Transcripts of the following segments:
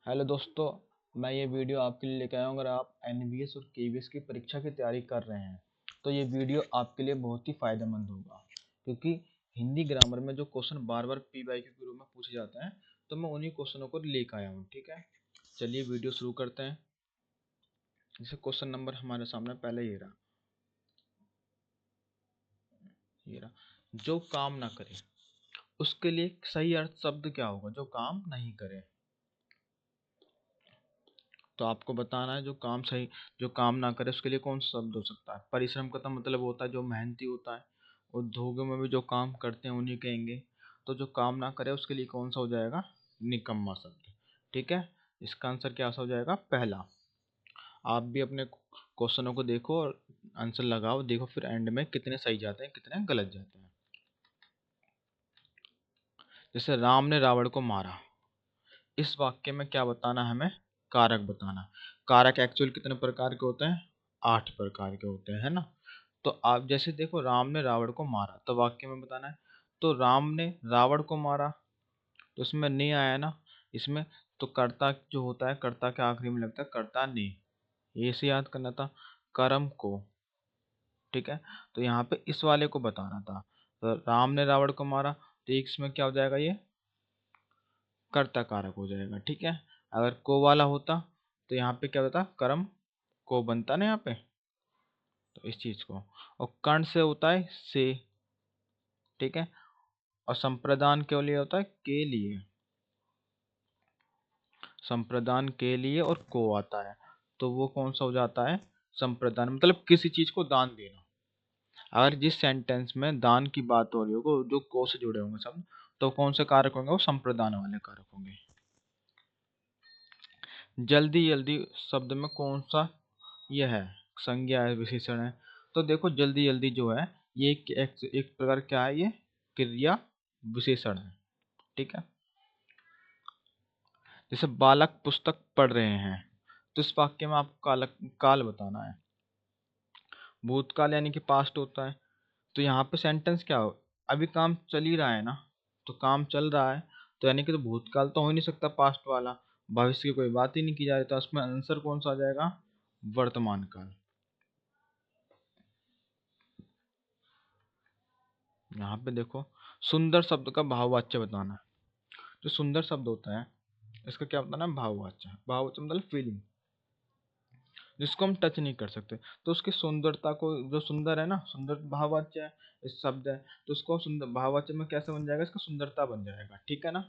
Hello दोस्तों। मैं ये वीडियो आपके लिए लेकर आया हूँ। अगर आप एनवीएस और केवीएस की परीक्षा की तैयारी कर रहे हैं तो ये वीडियो आपके लिए बहुत ही फायदेमंद होगा, क्योंकि हिंदी ग्रामर में जो क्वेश्चन बार बार पीवाईक्यू के रूप में पूछे जाते हैं तो मैं उन्हीं क्वेश्चनों को लेकर आया हूँ। ठीक है, चलिए वीडियो शुरू करते हैं। जैसे क्वेश्चन नंबर हमारे सामने पहले ये रहा, जो काम ना करे उसके लिए सही अर्थ शब्द क्या होगा? जो काम नहीं करे। तो आपको बताना है जो काम ना करे उसके लिए कौन सा शब्द हो सकता है। परिश्रम का तो मतलब होता है जो मेहनती होता है। उद्योगों में भी जो काम करते हैं उन्हीं कहेंगे। तो जो काम ना करे उसके लिए कौन सा हो जाएगा? निकम्मा शब्द। ठीक है, इसका आंसर क्या सा हो जाएगा? पहला। आप भी अपने क्वेश्चनों को देखो और आंसर लगाओ, देखो फिर एंड में कितने सही जाते हैं कितने गलत जाते हैं। जैसे राम ने रावण को मारा, इस वाक्य में क्या बताना है हमें? कारक बताना। कारक एक्चुअल कितने प्रकार के होते हैं? 8 प्रकार के होते हैं, है ना। तो आप जैसे देखो, राम ने रावण को मारा तो वाक्य में बताना है। तो राम ने रावण को मारा तो इसमें नहीं आया ना, इसमें। तो कर्ता जो होता है, कर्ता के आखिरी में लगता है कर्ता ने, ये से याद करना था। कर्म को। ठीक है, तो यहाँ पे इस वाले को बताना था। तो राम ने रावण को मारा तो इसमें क्या हो जाएगा? ये कर्ता कारक हो जाएगा। ठीक है, अगर को वाला होता तो यहाँ पे क्या होता? कर्म को बनता ना यहाँ पे। तो इस चीज को, और कर्ण से होता है से। ठीक है, और संप्रदान के लिए होता है के लिए। संप्रदान के लिए और को आता है तो वो कौन सा हो जाता है? संप्रदान, मतलब किसी चीज को दान देना। अगर जिस सेंटेंस में दान की बात हो रही होगी, जो को से जुड़े होंगे शब्द, तो कौन से कारक होंगे? वो संप्रदान वाले कारक होंगे। जल्दी जल्दी शब्द में कौन सा यह है? संज्ञा है, विशेषण है। तो देखो, जल्दी जल्दी जो है ये एक प्रकार क्या है? ये क्रिया विशेषण है। ठीक है, जैसे बालक पुस्तक पढ़ रहे हैं तो इस वाक्य में आपको काल बताना है। भूतकाल यानी कि पास्ट होता है। तो यहाँ पे सेंटेंस क्या हो? अभी काम चल ही रहा है ना, तो काम चल रहा है तो यानी कि तो भूतकाल तो हो ही नहीं सकता पास्ट वाला। भविष्य की कोई बात ही नहीं की जा रही, तो उसमें आंसर कौन सा आ जाएगा? वर्तमान काल। यहाँ पे देखो, सुंदर शब्द का भाववाच्य बताना है। जो सुंदर शब्द होता है इसका क्या बताना है? भाववाच्य। भाववाच्य मतलब फीलिंग, जिसको हम टच नहीं कर सकते। तो उसकी सुंदरता को, जो सुंदर है ना, सुंदर भाववाच्य है, इस शब्द है, तो उसको सुंदर भाववाच्य में कैसे बन जाएगा? इसका सुंदरता बन जाएगा। ठीक है ना,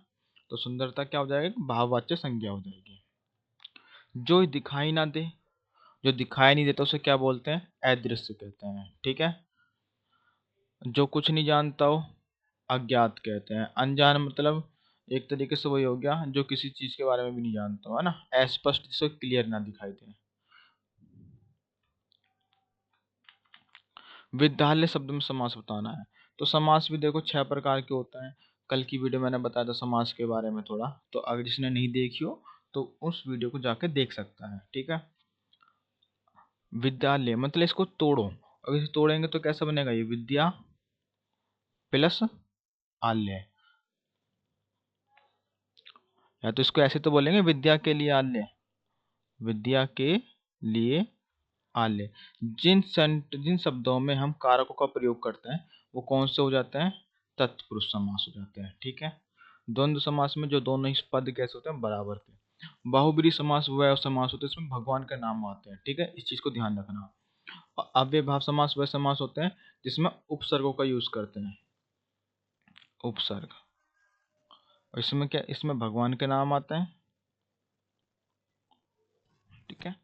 तो सुंदरता क्या हो जाएगी? भाववाच्य संज्ञा हो जाएगी। जो दिखाई ना दे, जो दिखाई नहीं देता उसे क्या बोलते हैं? अदृश्य कहते हैं। ठीक है, जो कुछ नहीं जानता हो अज्ञात कहते हैं। अनजान मतलब एक तरीके से वही हो गया जो किसी चीज के बारे में भी नहीं जानता हो, है ना। अस्पष्ट, जिसको क्लियर ना दिखाई दे। विद्यालय शब्द में समास बताना है। तो समास भी देखो 6 प्रकार के होते हैं। कल की वीडियो मैंने बताया था समास के बारे में थोड़ा, तो अगर जिसने नहीं देखी हो तो उस वीडियो को जाके देख सकता है। ठीक है, विद्यालय मतलब इसको तोड़ो, अगर इसे तोड़ेंगे तो कैसा बनेगा? ये विद्या प्लस आल्य, या तो इसको ऐसे तो बोलेंगे विद्या के लिए आल्य, विद्या के लिए आल्य। जिन शब्दों में हम कारकों का प्रयोग करते हैं वो कौन से हो जाते हैं? तत्पुरुष समास हो जाते हैं। ठीक है, द्वंद्व समास में जो दोनों ही पद कैसे होते हैं? बराबर के। बाहुब्रीहि समास वह समास होते हैं इसमें भगवान का नाम आते हैं। ठीक है, इस चीज को ध्यान रखना। और अव्ययभाव समास वह समास होते हैं जिसमें उपसर्गों का यूज करते हैं। उपसर्ग, और इसमें क्या? इसमें भगवान के नाम आते हैं। ठीक है,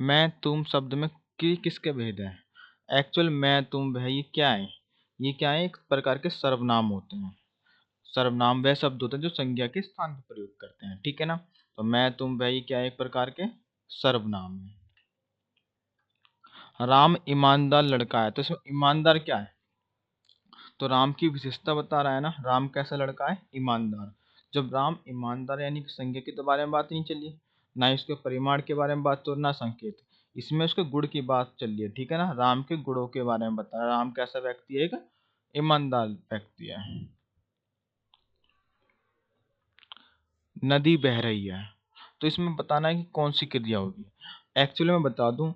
मैं तुम शब्द में किसके भेद है? एक्चुअल मैं तुम वह, ये क्या है? ये क्या है? एक प्रकार के सर्वनाम होते हैं। सर्वनाम वह शब्द होते हैं जो संज्ञा के स्थान पर प्रयोग करते हैं। ठीक है ना, तो मैं तुम वह, ये क्या है? एक प्रकार के सर्वनाम है। राम ईमानदार लड़का है, तो इसमें ईमानदार क्या है? तो राम की विशेषता बता रहा है ना, राम कैसा लड़का है? ईमानदार। जब राम ईमानदार यानी कि संज्ञा के तो बारे में बात नहीं चली, ना इसके परिमाण के बारे में बात, तो ना संकेत, इसमें उसके गुण की बात चल रही है। ठीक है ना, राम के गुणों के बारे में बता रहा है। राम कैसा व्यक्ति है? एक ईमानदार व्यक्ति है। नदी बह रही है, तो इसमें बताना है कि कौन सी क्रिया होगी। एक्चुअली मैं बता दूं,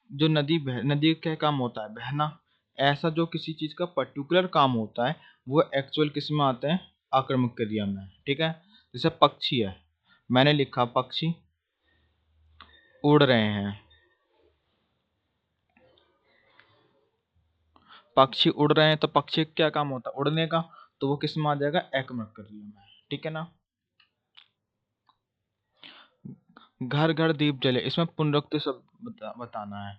जो नदी का क्या काम होता है, बहना। ऐसा जो किसी चीज का पर्टिकुलर काम होता है, वो एक्चुअल किस में आते हैं, आक्रामक क्रिया में। ठीक है, जैसे पक्षी है, मैंने लिखा पक्षी उड़ रहे हैं, पक्षी उड़ रहे हैं, तो पक्षी का क्या काम होता है, उड़ने का, तो वो किस में आ जाएगा, आक्रामक क्रिया में। ठीक है ना। घर घर दीप जले, इसमें पुनरुक्ति शब्द बताना है।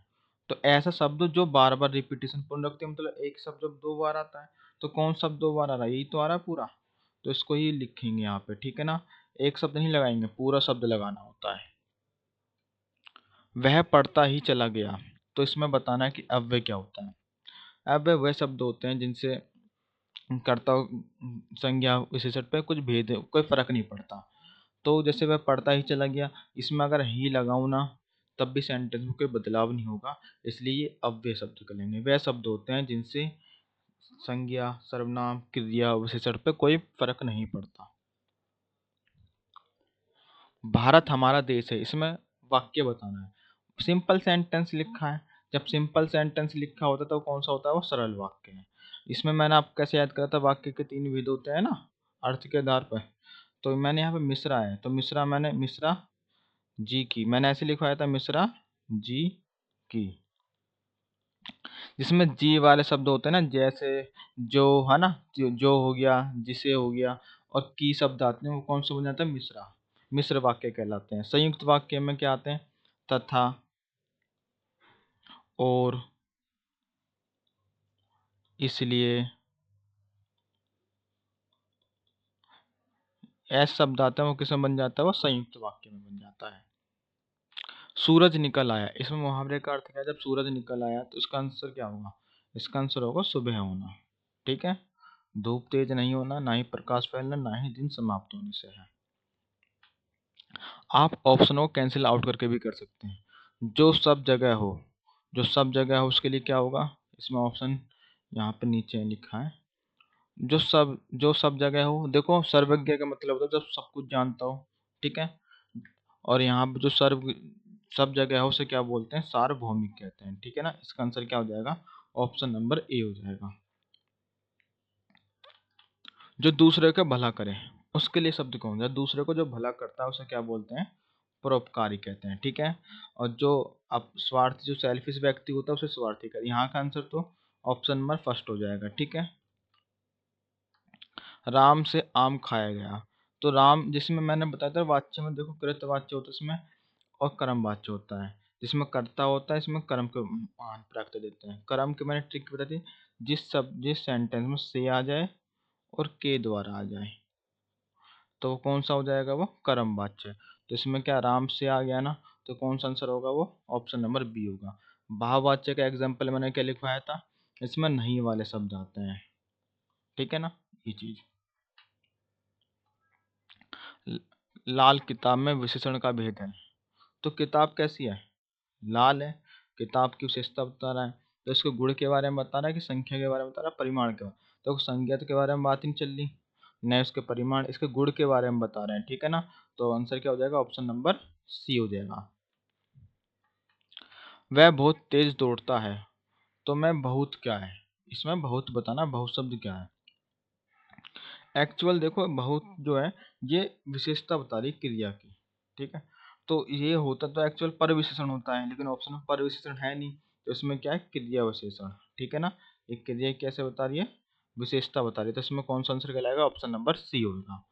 तो ऐसा शब्द जो बार बार रिपीटेशन, पुनरुक्ति मतलब एक शब्द जब दो बार आता है, तो कौन शब्द दो बार आ रहा है, यही तो आ रहा है पूरा। तो इसको ही लिखेंगे यहाँ पे। ठीक है ना, एक शब्द नहीं लगाएंगे, पूरा शब्द लगाना होता है। वह पढ़ता ही चला गया, तो इसमें बताना है कि अव्यय क्या होता है। अव्यय वह शब्द होते हैं जिनसे कर्ता संज्ञा विशेषण पे कुछ भेद, कोई फर्क नहीं पड़ता। तो जैसे वह पढ़ता ही चला गया, इसमें अगर ही लगाऊं ना, तब भी सेंटेंस में कोई बदलाव नहीं होगा, इसलिए ये अव्यय शब्द कहेंगे। वह शब्द होते हैं जिनसे संज्ञा, सर्वनाम, क्रिया, विशेषण पे कोई फर्क नहीं पड़ता। भारत हमारा देश है, इसमें वाक्य बताना है। सिंपल सेंटेंस लिखा है, जब सिंपल सेंटेंस लिखा होता है तो कौन सा होता है, वो सरल वाक्य है। इसमें मैंने आपको कैसे याद करा था, वाक्य के तीन विध होते हैं ना, अर्थ के आधार पर। तो मैंने यहाँ पे मिश्रा है, तो मिश्रा मैंने मिश्रा जी की, मैंने ऐसे लिखवाया था, मिश्रा जी की। जिसमें जी वाले शब्द होते हैं ना, जैसे जो है ना, जो हो गया, जिसे हो गया, और की शब्द आते हैं, वो कौन सा बन जाता है, मिश्रा। मिश्र वाक्य कहलाते हैं। संयुक्त वाक्य में क्या आते हैं, तथा, और, इसलिए, ऐसे शब्द आते हैं, वो किसमें बन जाता है, वो संयुक्त वाक्य में बन जाता है। सूरज निकल आया, इसमें मुहावरे का अर्थ क्या है, जब सूरज निकल आया तो इसका आंसर क्या होगा, इसका आंसर होगा सुबह होना। ठीक है, धूप तेज नहीं होना, ना ही प्रकाश फैलना, ना ही दिन समाप्त होने से है। आप ऑप्शनों को कैंसिल आउट करके भी कर सकते हैं। जो सब जगह हो, जो सब जगह हो उसके लिए क्या होगा, इसमें ऑप्शन यहाँ पे नीचे लिखा है। जो सब जगह हो, देखो सर्वज्ञ का मतलब होता है जब सब कुछ जानता हो। ठीक है, और यहाँ पे जो सब जगह हो उसे क्या बोलते हैं, सार्वभौमिक कहते हैं। ठीक है ना, इसका आंसर क्या हो जाएगा, ऑप्शन नंबर ए हो जाएगा। जो दूसरे का भला करे, उसके लिए शब्द कौन सा, दूसरे को जो भला करता है उसे क्या बोलते हैं, परोपकारी कहते हैं। ठीक है, और जो अब स्वार्थी, जो सेल्फिश व्यक्ति होता है उसे स्वार्थी कहते हैं। यहाँ का आंसर तो ऑप्शन नंबर फर्स्ट हो जाएगा। ठीक है, राम से आम खाया गया, तो राम जिसमें मैंने बताया था वाच्य में, देखो कृत वाच्य होता है इसमें, और कर्म वाच्य होता है। जिसमें कर्ता होता है इसमें कर्म को मान प्राप्त देते हैं। कर्म की मैंने ट्रिक बताई थी, जिस सेंटेंस में से आ जाए और के द्वारा आ जाए, तो वो कौन सा हो जाएगा, वो कर्म वाच्य। तो इसमें क्या राम से आ गया ना, तो कौन सा आंसर होगा, वो ऑप्शन नंबर बी होगा। भाववाच्य का एग्जाम्पल मैंने क्या लिखवाया था, इसमें नहीं वाले शब्द आते हैं। ठीक है ना, ये चीज। ल- लाल किताब में विशेषण का भेद है, तो किताब कैसी है, लाल है। किताब की विशेषता बता रहा है, तो इसके गुण के बारे में बता रहा है कि संख्या के बारे में बता रहा है, परिमाण के बारे में। तो संख्या के बारे में बात ही नहीं चल रही, न इसके परिमाण, इसके गुण के बारे में बता रहे हैं। ठीक है ना, तो आंसर क्या हो जाएगा, ऑप्शन नंबर सी हो जाएगा। वह बहुत तेज दौड़ता है, तो मैं बहुत क्या है, इसमें बहुत बताना, बहुत शब्द क्या है। एक्चुअल देखो बहुत जो है, ये विशेषता बता रही क्रिया की। ठीक है, तो ये होता तो एक्चुअल पर विशेषण होता है, लेकिन ऑप्शन में पर विशेषण है नहीं, तो इसमें क्या है, क्रिया विशेषण। ठीक है ना, ये क्रिया कैसे बता रही है, विशेषता बता रही है, तो इसमें कौन सा आंसर कहलाएगा, ऑप्शन नंबर सी होगा।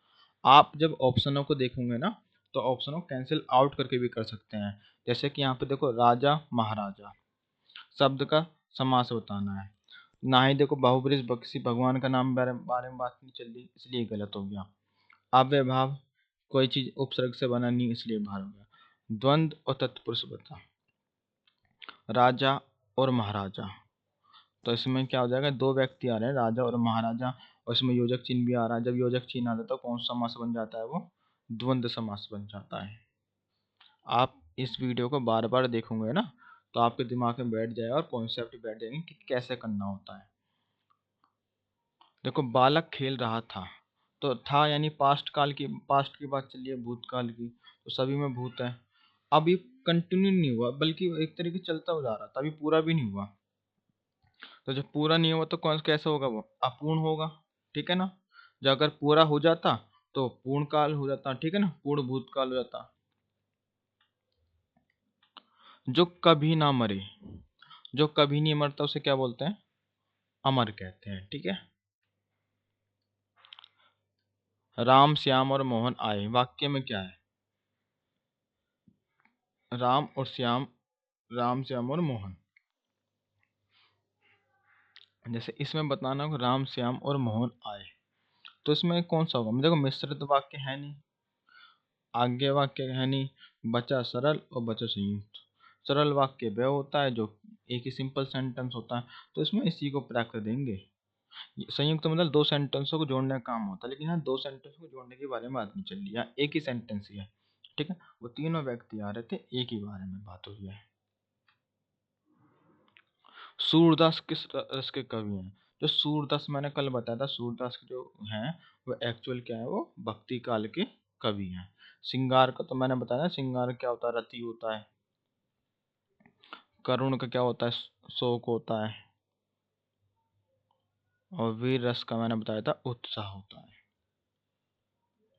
आप जब ऑप्शनों को देखोगे ना, तो ऑप्शनों कैंसिल आउट करके भी कर सकते हैं। जैसे कि यहाँ पे देखो राजा महाराजा, शब्द का समास बताना है। ना ही देखो बहुब्रीज बख्शी, भगवान का नाम बारे में बात नहीं चल रही, इसलिए गलत हो गया। अव्ययभाव, कोई चीज उपसर्ग से बना नहीं, इसलिए भार हो गया। द्वंद्व और तत्पुरुष बता, राजा और महाराजा, तो इसमें क्या हो जाएगा, दो व्यक्ति आ रहे हैं राजा और महाराजा, और इसमें योजक चिन्ह भी आ रहा है। जब योजक चिन्ह आता है तो कौन सा समास बन जाता है, वो द्वंद्व समास बन जाता है। आप इस वीडियो को बार बार देखोगे ना, तो आपके दिमाग में बैठ जाएगा और कॉन्सेप्ट बैठ जाएंगे कि कैसे करना होता है। देखो बालक खेल रहा था, तो था यानी पास्ट की बात चलिए, भूतकाल की, तो सभी में भूत है। अब ये कंटिन्यू नहीं हुआ, बल्कि एक तरीके से चलता हुआ जा रहा था, अभी पूरा भी नहीं हुआ। तो जब पूरा नहीं हुआ तो कौन कैसे होगा, वो अपूर्ण होगा, ठीक है ना। जो अगर पूरा हो जाता तो पूर्ण काल हो जाता, ठीक है ना, पूर्ण भूतकाल हो जाता। जो कभी ना मरे, जो कभी नहीं मरता उसे क्या बोलते हैं, अमर कहते हैं, ठीक है। राम श्याम और मोहन आए, वाक्य में क्या है, राम और श्याम, राम श्याम और मोहन। जैसे इसमें बताना होगा राम श्याम और मोहन आए, तो इसमें कौन सा होगा, देखो मिश्रित वाक्य है नहीं, आगे वाक्य है नहीं, बचा सरल और बचा संयुक्त। सरल वाक्य वह होता है जो एक ही सिंपल सेंटेंस होता है, तो इसमें इसी को प्रैक्ट देंगे। संयुक्त मतलब दो सेंटेंसों को जोड़ने का काम होता है, लेकिन यहाँ दो सेंटेंस को जोड़ने के बारे में बात नहीं चल रही, यहाँ एक ही सेंटेंस ही है, ठीक है। वो तीनों व्यक्ति आ रहे थे, एक ही बारे में बात हो रही है। सूरदास किस रस के कवि हैं, जो सूरदास मैंने कल बताया था, सूरदास के जो हैं वो एक्चुअल क्या है, वो भक्ति काल के कवि हैं। श्रृंगार का तो मैंने बताया ना, श्रृंगार क्या होता है, रति होता है। करुण का क्या होता है, शोक होता है। और वीर रस का मैंने बताया था, उत्साह होता है,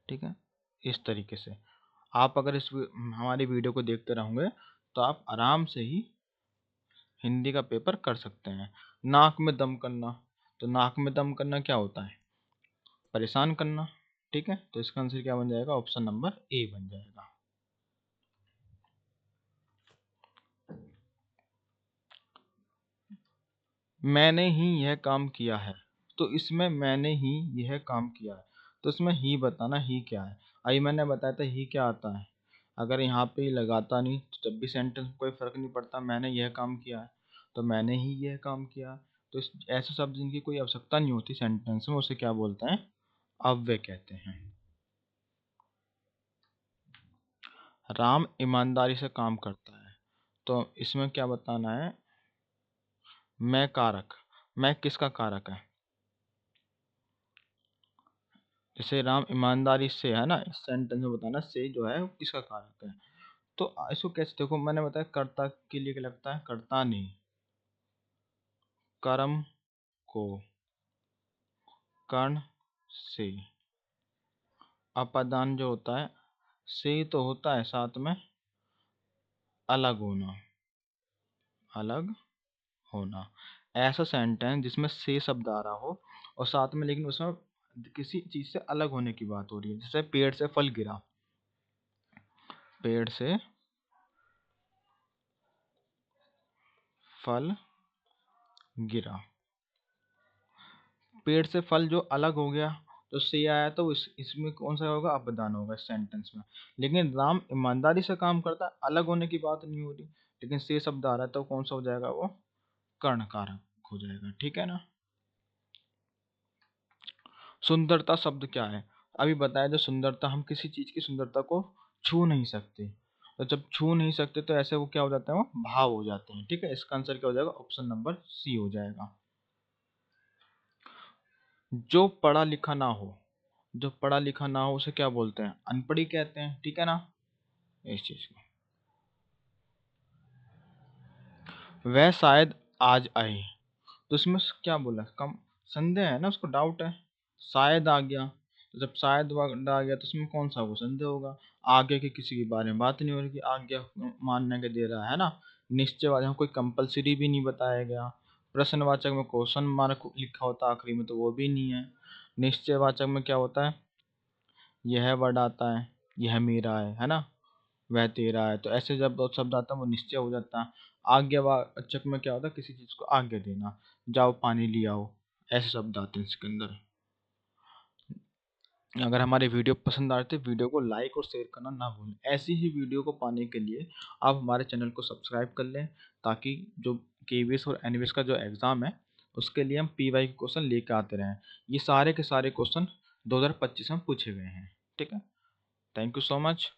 ठीक है। इस तरीके से आप अगर हमारी वीडियो को देखते रहोगे तो आप आराम से ही हिंदी का पेपर कर सकते हैं। नाक में दम करना, तो नाक में दम करना क्या होता है, परेशान करना, ठीक है। तो इसका आंसर क्या बन जाएगा, ऑप्शन नंबर ए बन जाएगा। मैंने ही यह काम किया है, तो इसमें मैंने ही यह काम किया है, तो इसमें ही बताना, ही क्या है। अभी मैंने बताया था ही क्या आता है, अगर यहाँ पे ही लगाता नहीं तो जब भी सेंटेंस में कोई फर्क नहीं पड़ता, मैंने यह काम किया है तो मैंने ही यह काम किया। तो इस ऐसे शब्द जिनकी कोई आवश्यकता नहीं होती सेंटेंस में, उसे क्या बोलते हैं, अव्यय कहते हैं। राम ईमानदारी से काम करता है, तो इसमें क्या बताना है, मैं कारक, मैं किसका कारक है, जैसे राम ईमानदारी से है ना, इस सेंटेंस में बताना से जो है वो किसका कारक है। तो इसको कैसे देखो, मैंने बताया कर्ता के लिए क्या लगता है, कर्ता नहीं, कर्म को कर्ण से, अपादान जो होता है से तो होता है, साथ में अलग होना, अलग होना। ऐसा सेंटेंस जिसमें से शब्द आ रहा हो और साथ में लेकिन उसमें किसी चीज से अलग होने की बात हो रही है, जैसे पेड़ से फल गिरा, पेड़ से फल गिरा, पेड़ से फल जो अलग हो गया तो से आया, तो इसमें कौन सा होगा, अपदान होगा इस सेंटेंस में। लेकिन राम ईमानदारी से काम करता है, अलग होने की बात नहीं हो रही, लेकिन से शब्द आ रहा है तो कौन सा हो जाएगा, वो कर्ण कारक हो जाएगा, ठीक है ना। सुंदरता शब्द क्या है, अभी बताया, जो सुंदरता, हम किसी चीज की सुंदरता को छू नहीं सकते, तो जब छू नहीं सकते तो ऐसे वो क्या हो जाता है, वो भाव हो जाते हैं, ठीक है। इसका आंसर क्या हो जाएगा, ऑप्शन नंबर सी हो जाएगा। जो पढ़ा लिखा ना हो, जो पढ़ा लिखा ना हो उसे क्या बोलते हैं, अनपढ़ी कहते हैं, ठीक है ना। इस चीज को, वह शायद आज आए, तो उसमें क्या बोला, कम संदेह है ना, उसको डाउट है, शायद आ गया, तो जब शायद वर्ड आ गया तो उसमें कौन सा वो संदेह होगा, आगे के किसी के बारे में बात नहीं हो रही कि आज्ञा मानने के दे रहा है ना। निश्चयवाचक में कोई कंपलसरी भी नहीं बताया गया, प्रश्नवाचक में क्वेश्चन मार्क लिखा होता आखिरी में, तो वो भी नहीं है। निश्चयवाचक में क्या होता है, यह वर्ड आता है, यह मेरा है ना, वह तेरा है, तो ऐसे जब दो शब्द आता है वो निश्चय हो जाता है। आज्ञावाचक में क्या होता है, किसी चीज को आज्ञा देना, जाओ पानी ले आओ, ऐसे शब्द आते हैं इसके अंदर। अगर हमारे वीडियो पसंद आए तो वीडियो को लाइक और शेयर करना ना भूलें। ऐसी ही वीडियो को पाने के लिए आप हमारे चैनल को सब्सक्राइब कर लें, ताकि जो केवीएस और एनवीएस का जो एग्ज़ाम है उसके लिए हम पीवाई के क्वेश्चन लेकर आते रहें। ये सारे के सारे क्वेश्चन 2025 में पूछे गए हैं, ठीक है। Thank you so much.